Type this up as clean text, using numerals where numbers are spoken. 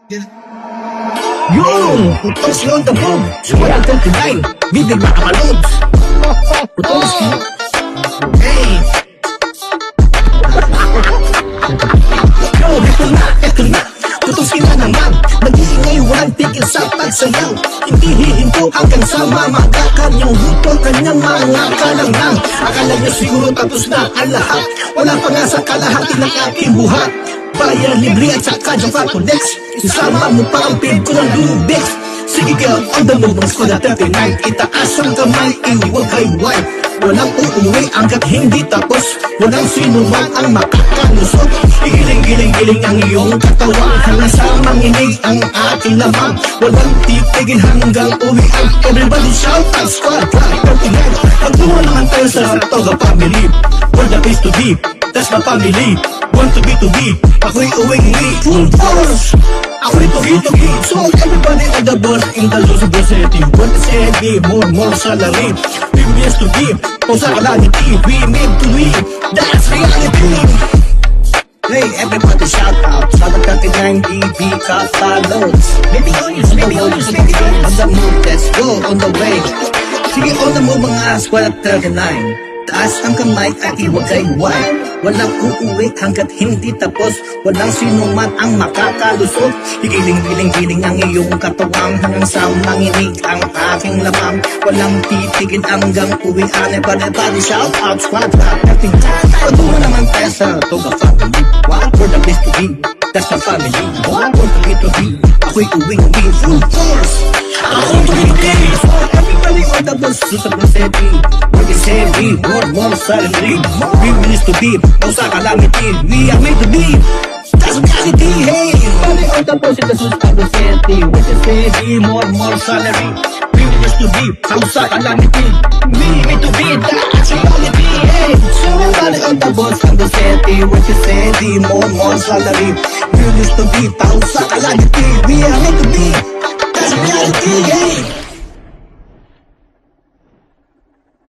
Yung putos yun the boom. Walang 39, bibig makamalod. Putos yun. Hey. Yo, eto na. Putos na naman. Nag-iingay, walang tigil sa pagsayaw. Hindi hihinto hanggang sa mamagakan. Yung hutol kanyang mga kalangang. Akala niya siguro tapos na ang lahat. Wala pa nga sa kalahati ng aking buhat. Bayan libre at saka dyan pa connects. Isama mo pa ang pin ko ng Lubix. Sige girl, on the move ng Skoda 39. Itaas ang kamay, iwag kay white. Walang uuwi hanggat hindi tapos. Walang sino man ang makakalusot. Igiling-giling-giling ang iyong katawan. Hanggang sa manginig ang aking lamang. Walang titigil hanggang uwian. Everybody shout out squad, like 39. Pagtungo naman tayo sa Toga family. We're the place to be, that's my family. Want to be, ako'y uwing-uwi. Full force, ako'y tugi-tugi. So everybody on the boss in the Luzon City. Want to say more salary. Previous to give, kung sa calamity, we made to live. That's reality. Hey, everybody shout out. Sa 39 DB Catalogs. Baby honest. On the move, let's go on the way. Sige on the move mga Squad 39. Taas ang kamay at iwag kay white. Walang uuwi hanggat hindi tapos. Walang sino man ang makakalusot. Higiling-giling-giling ang iyong katawang. Hanggang sa manginig ang aking lamang. Walang titigil hanggang uwian. Everybody shout out squad. Patungo naman tayo sa Toga family. What for the place to be? That's my family. What for the place to be? Ako'y uwing-uwi. Full force, ako'y tugi-tugi. Everybody on the bus, Luzon City. We're heavy, more salary. We willing to be, no sa calamity. We are made to be, that's reality. Hey, everybody on the bus in the Luzon City. We're heavy, more salary. We willing to be, no sa calamity. We made to be, that's reality. Hey, so everybody on the bus in the city. We're heavy, more salary. We willing to be, no sa calamity. We are made to be, that's reality. Hey.